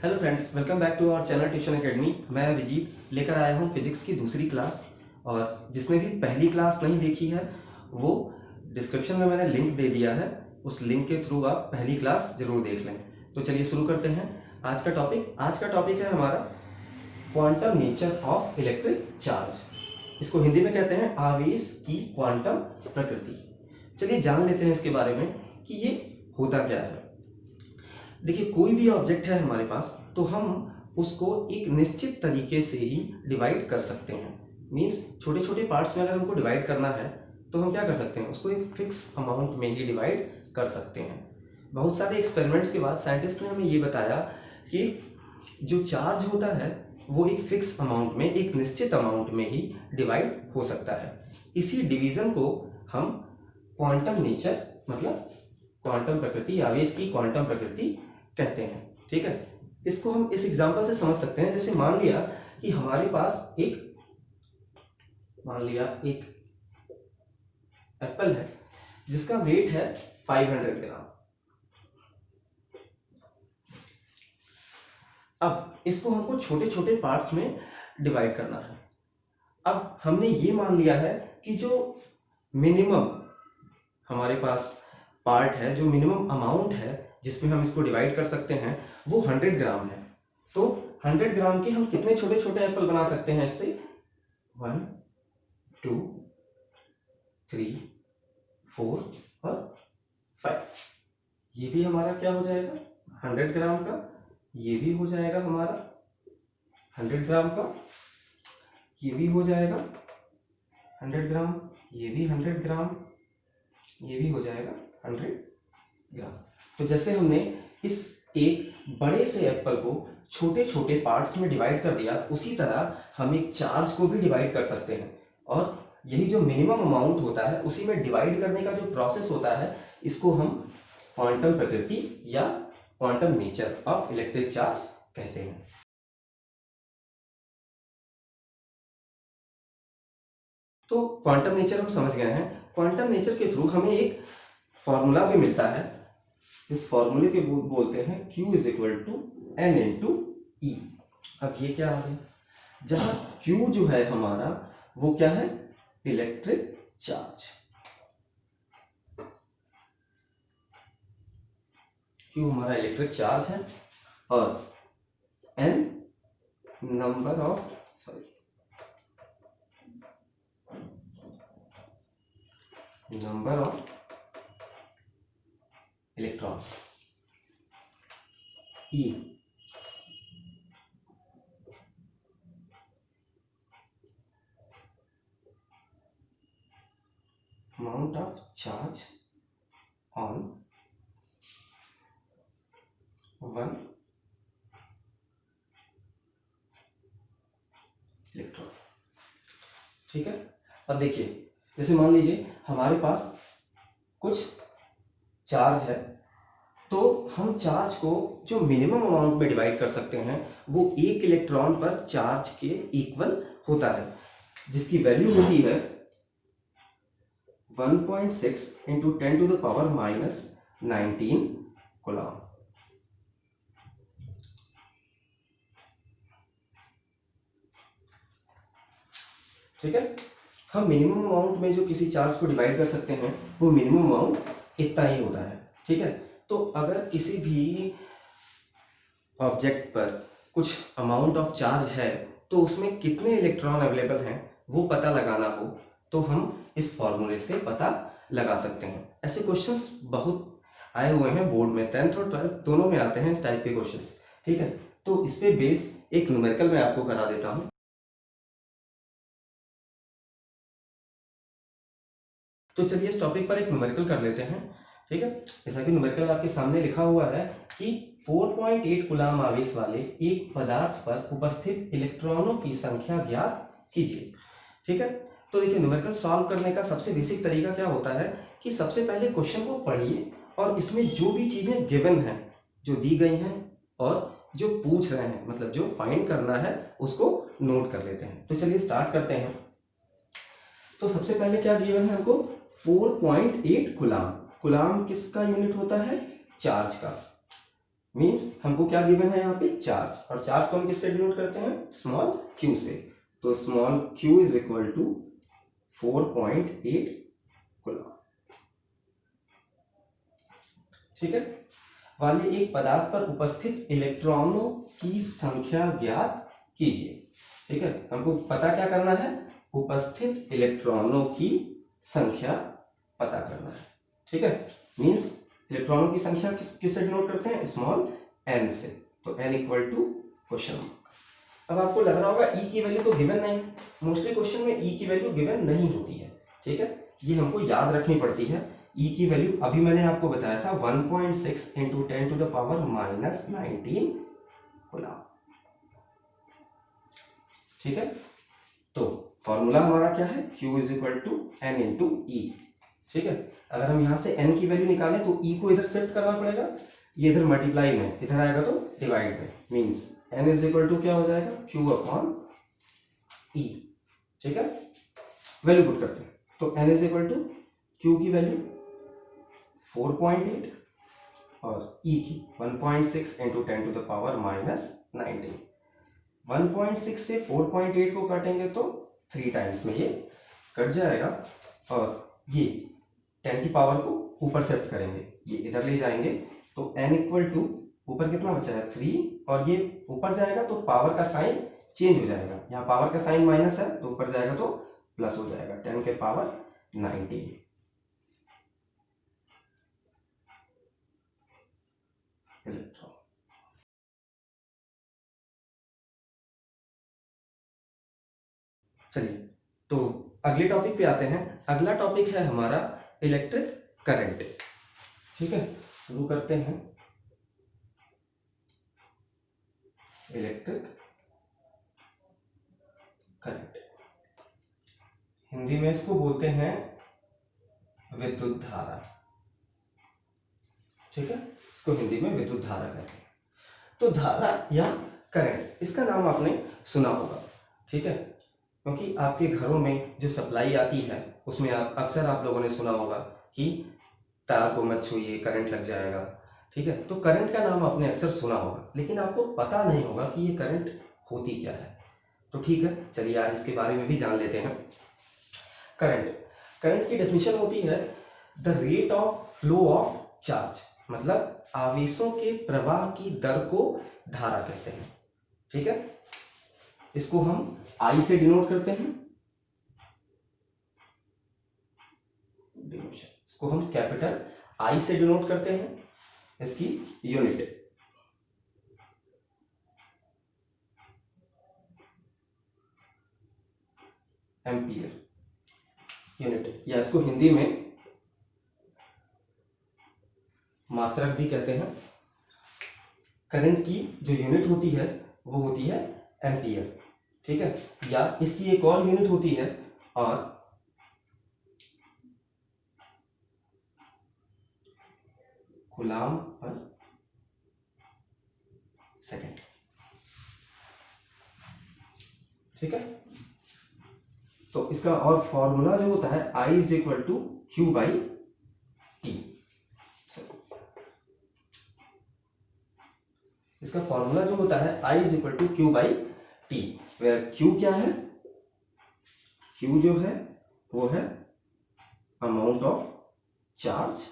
Hello friends, welcome back to our channel tuition academy. मैं अभिजीत लेकर आया हूँ फिजिक्स की दूसरी क्लास। और जिसने भी पहली क्लास नहीं देखी है वो डिस्क्रिप्शन में मैंने लिंक दे दिया है, उस लिंक के थ्रू आप पहली क्लास जरूर देख लें। तो चलिए शुरू करते हैं आज का टॉपिक है हमारा quantum nature of electric charge. इसको हिंदी में कहते हैं आवेश की क्वांटम प्रकृति। चलिए जान लेते हैं इसके बारे में कि ये होता क्या है। देखिए, कोई भी ऑब्जेक्ट है हमारे पास तो हम उसको एक निश्चित तरीके से ही डिवाइड कर सकते हैं। मीन्स छोटे छोटे पार्ट्स में अगर हमको डिवाइड करना है तो हम क्या कर सकते हैं, उसको एक फिक्स अमाउंट में ही डिवाइड कर सकते हैं। बहुत सारे एक्सपेरिमेंट्स के बाद साइंटिस्ट ने हमें ये बताया कि जो चार्ज होता है वो एक फिक्स अमाउंट में, एक निश्चित अमाउंट में ही डिवाइड हो सकता है। इसी डिवीजन को हम क्वांटम नेचर मतलब क्वांटम प्रकृति, आवेश की क्वांटम प्रकृति कहते हैं। ठीक है, इसको हम इस एग्जांपल से समझ सकते हैं। जैसे मान लिया कि हमारे पास एक एप्पल है जिसका वेट है 500 ग्राम। अब इसको हमको छोटे छोटे पार्ट्स में डिवाइड करना है। अब हमने ये मान लिया है कि जो मिनिमम हमारे पास पार्ट है, जो मिनिमम अमाउंट है जिसमें हम इसको डिवाइड कर सकते हैं वो 100 ग्राम है। तो 100 ग्राम के हम कितने छोटे छोटे एप्पल बना सकते हैं इससे? 1 2 3 4 और 5। ये भी हमारा क्या हो जाएगा 100 ग्राम का। ये भी हो जाएगा हमारा 100 ग्राम का। ये भी हो जाएगा 100 ग्राम। ये भी 100 ग्राम। ये भी हो जाएगा 100 ग्राम। तो जैसे हमने इस एक बड़े से एप्पल को छोटे छोटे पार्ट्स में डिवाइड कर दिया, उसी तरह हम एक चार्ज को भी डिवाइड कर सकते हैं। और यही जो मिनिमम अमाउंट होता है उसी में डिवाइड करने का जो प्रोसेस होता है, इसको हम क्वांटम प्रकृति या quantum nature of electric charge कहते हैं। तो क्वांटम नेचर हम समझ गए हैं। क्वांटम नेचर के थ्रू हमें एक फॉर्मूला भी मिलता है। इस फॉर्मूले के बोलते हैं Q is equal to N into E. अब ये क्या आ गया, जहां Q जो है हमारा वो क्या है, इलेक्ट्रिक चार्ज। Q हमारा इलेक्ट्रिक चार्ज है और N number of electrons, E amount of charge on one electron. ठीक है, अब देखिए, जैसे मान लीजिए हमारे पास कुछ चार्ज है, तो हम चार्ज को जो मिनिमम अमाउंट में डिवाइड कर सकते हैं वो एक इलेक्ट्रॉन पर चार्ज के इक्वल होता है, जिसकी वैल्यू होती है 1.6 into 10 to the power minus 19 coulomb. ठीक है, हम मिनिमम अमाउंट में जो किसी चार्ज को डिवाइड कर सकते हैं वो मिनिमम अमाउंट इतना ही होता है। ठीक है, तो अगर किसी भी ऑब्जेक्ट पर कुछ अमाउंट ऑफ चार्ज है तो उसमें कितने इलेक्ट्रॉन अवेलेबल हैं वो पता लगाना हो तो हम इस फॉर्मूले से पता लगा सकते हैं। ऐसे क्वेश्चंस बहुत आए हुए हैं बोर्ड में, 10th और 12th दोनों में आते हैं इस टाइप के क्वेश्चंस। ठीक है, तो इस पे बेस एक न्यूमेरिकल मैं आपको करा देता हूं। तो चलिए इस टॉपिक पर एक न्यूमेरिकल कर लेते हैं। ठीक है, जैसा कि न्यूमेरिकल आपके सामने लिखा हुआ है कि 4.8 कूलम आवेश वाले एक पदार्थ पर उपस्थित इलेक्ट्रॉनों की संख्या ज्ञात कीजिए। ठीक है, तो देखिए न्यूमेरिकल सॉल्व करने का सबसे बेसिक तरीका क्या होता है कि सबसे पहले क्वेश्चन को पढ़िए और इसमें जो भी चीजें गिवन है, जो दी गई हैं और जो पूछ रहे हैं, मतलब जो फाइंड करना है उसको नोट कर लेते हैं। तो चलिए स्टार्ट करते हैं। तो सबसे पहले क्या दिया है हमको, 4.8 कूलम। कूलम किसका यूनिट होता है, चार्ज का। मीन्स हमको क्या गिवन है यहाँ पे, चार्ज, और चार्ज को हम किससे डिनोट करते हैं, स्मॉल q से। तो small q is equal to 4.8 coulomb. ठीक है। वाले एक पदार्थ पर उपस्थित इलेक्ट्रॉनों की संख्या ज्ञात कीजिए। ठीक है, हमको पता क्या करना है, उपस्थित इलेक्ट्रॉनों की संख्या पता करना है। ठीक है, मीन्स इलेक्ट्रॉनों की संख्या किससे डिनोट करते हैं, स्मॉल n से। तो n equal to question mark. अब आपको लग रहा होगा e की वैल्यू तो गिवन नहीं, मोस्टली क्वेश्चन में e की वैल्यू गिवन नहीं होती है। ठीक है, ये हमको याद रखनी पड़ती है। e की वैल्यू अभी मैंने आपको बताया था 1.6 into 10 to the power -19 coulomb. ठीक है, तो फॉर्मूला हमारा क्या है, q is equal to n into E. ठीक है, अगर हम यहाँ से n की वैल्यू निकालें तो e को इधर शिफ्ट करना पड़ेगा, ये इधर मल्टीप्लाई में, इधर आएगा तो डिवाइड में, means n is equal to क्या हो जाएगा, q अपॉन e। ठीक है, वैल्यू पुट करते हैं, तो n is equal to q की वैल्यू 4.8 और e की 1.6 इंटू 10 टू द पावर -19। 1.6 से 4.8 को काटेंगे तो 3 टाइम्स में ये कट जाएगा, और ये 10 की पावर को ऊपर शिफ्ट करेंगे, ये इधर ले जाएंगे, तो n इक्वल टू ऊपर कितना बचा है 3, और ये ऊपर जाएगा तो पावर का साइन चेंज हो जाएगा, यहाँ पावर का साइन माइनस है तो ऊपर जाएगा तो प्लस हो जाएगा, 10 के पावर 19 इलेक्ट्रॉन। चलिए, तो अगले टॉपिक पे आते हैं। अगला टॉपिक है हमारा इलेक्ट्रिक करंट। ठीक है, शुरू करते हैं। इलेक्ट्रिक करंट, हिंदी में इसको बोलते हैं विद्युत धारा। ठीक है, इसको हिंदी में विद्युत धारा कहते हैं। तो धारा या करंट, इसका नाम आपने सुना होगा। ठीक है, क्योंकि आपके घरों में जो सप्लाई आती है उसमें अक्सर आप लोगों ने सुना होगा कि तार को मत छूइए, करंट लग जाएगा। ठीक है, तो करंट का नाम आपने अक्सर सुना होगा, लेकिन आपको पता नहीं होगा कि ये करंट होती क्या है। तो ठीक है, चलिए आज इसके बारे में भी जान लेते हैं। करंट, करंट की डेफिनेशन होती है the rate of flow of charge, मतलब आवेशों के प्रवाह की दर को धारा कहते हैं। ठीक है, इसको हम आई से डिनोट करते हैं, इसको हम कैपिटल आई से डिनोट करते हैं, इसकी यूनिट एम्पियर यूनिट, या इसको हिंदी में मात्रक भी कहते हैं। करंट की जो यूनिट होती है वो होती है एम्पियर। ठीक है, या इसकी एक और यूनिट होती है और कूलम पर सेकंड। ठीक है, तो इसका और फॉर्मूला जो होता है I is equal to Q by T. इसका फॉर्मूला जो होता है I is equal to Q by T, where Q क्या है, क्यू जो है वो है अमाउंट ऑफ चार्ज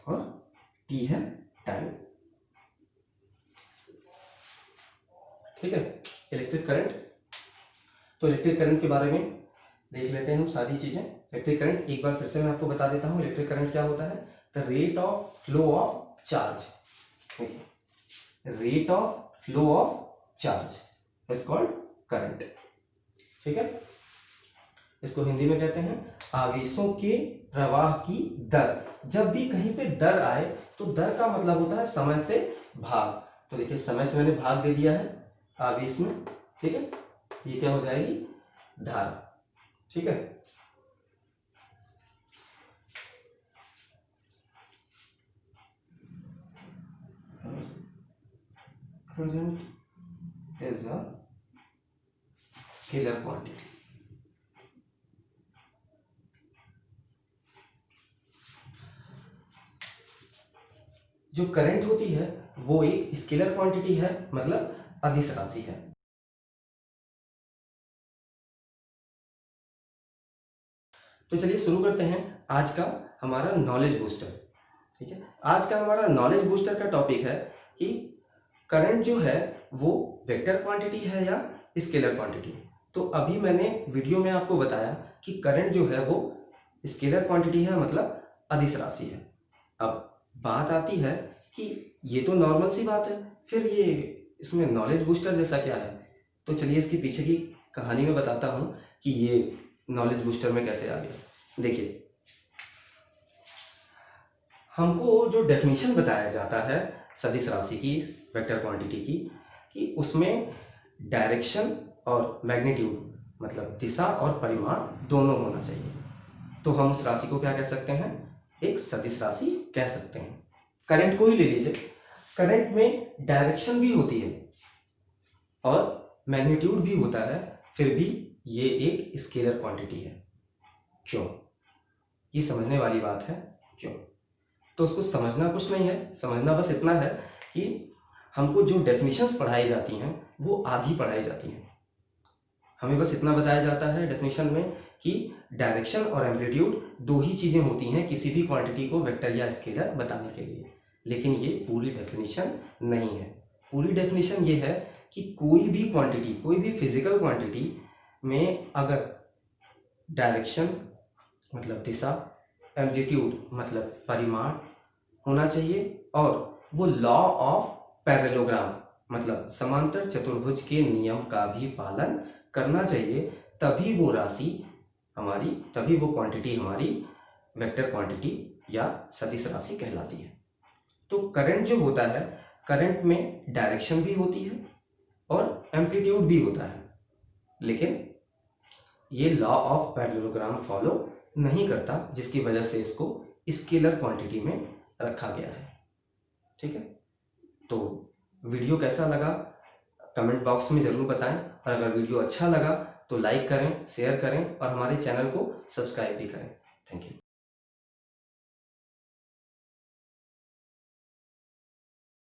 और टी है टाइम। ठीक है, इलेक्ट्रिक करंट, तो इलेक्ट्रिक करंट के बारे में देख लेते हैं हम सारी चीजें। इलेक्ट्रिक करंट एक बार फिर से मैं आपको बता देता हूं, इलेक्ट्रिक करंट क्या होता है, the rate of flow of charge, rate of flow of charge is called current. ठीक है, इसको हिंदी में कहते हैं आवेशों के प्रवाह की दर। जब भी कहीं पे दर आए तो दर का मतलब होता है समय से भाग। तो देखिए, समय से मैंने भाग दे दिया है आवेश में। ठीक है, ये क्या हो जाएगी, धारा। ठीक है, current is a scalar quantity. जो करंट होती है वो एक स्केलर क्वांटिटी है, मतलब अदिश राशि है। तो चलिए शुरू करते हैं आज का हमारा नॉलेज बूस्टर। ठीक है, आज का हमारा नॉलेज बूस्टर का टॉपिक है कि करंट जो है वो वेक्टर क्वांटिटी है या स्केलर क्वांटिटी। तो अभी मैंने वीडियो में आपको बताया कि करंट जो है वो स्केलर क्वांटिटी है, मतलब अदिश राशि है। अब बात आती है कि ये तो नॉर्मल सी बात है, फिर ये इसमें नॉलेज बूस्टर जैसा क्या है। तो चलिए इसके पीछे की कहानी में बताता हूँ कि ये नॉलेज बूस्टर में कैसे आ गया। देखिए, हमको जो डेफिनेशन बताया जाता है सदिश राशि की, वेक्टर क्वांटिटी की, कि उसमें डायरेक्शन और मैग्नीट्यूड मतलब दिशा और परिमाण दोनों होना चाहिए। तो हम उस राशि को क्या कह सकते हैं, एक सदिश राशि कह सकते हैं। करंट को ही ले लीजिए, करंट में डायरेक्शन भी होती है और मैग्नीट्यूड भी होता है, फिर भी ये एक स्केलर क्वांटिटी है। क्यों? ये समझने वाली बात है। क्यों? तो उसको समझना कुछ नहीं है, समझना बस इतना है कि हमको जो डेफिनेशंस पढ़ाई जाती हैं वो आधी पढ़ाई जाती हैं। हमें बस इतना बताया जाता है डेफिनेशन में कि डायरेक्शन और एम्पलीट्यूड दो ही चीज़ें होती हैं किसी भी क्वांटिटी को वेक्टर या स्केलर बताने के लिए, लेकिन ये पूरी डेफिनेशन नहीं है। पूरी डेफिनेशन ये है कि कोई भी क्वांटिटी, कोई भी फिजिकल क्वांटिटी में अगर डायरेक्शन मतलब दिशा, एम्पलीट्यूड मतलब परिमाण होना चाहिए और वो लॉ ऑफ पैरेललोग्राम मतलब समांतर चतुर्भुज के नियम का भी पालन करना चाहिए, तभी वो राशि हमारी, तभी वो क्वांटिटी हमारी वेक्टर क्वांटिटी या सदिश राशि कहलाती है। तो करंट जो होता है, करंट में डायरेक्शन भी होती है और एम्पलीट्यूड भी होता है, लेकिन ये लॉ ऑफ पैरेललोग्राम फॉलो नहीं करता, जिसकी वजह से इसको स्केलर क्वांटिटी में रखा गया है। ठीक है, तो वीडियो कैसा लगा कमेंट बॉक्स में ज़रूर बताएं, और अगर वीडियो अच्छा लगा तो लाइक करें, शेयर करें और हमारे चैनल को सब्सक्राइब भी करें। Thank you.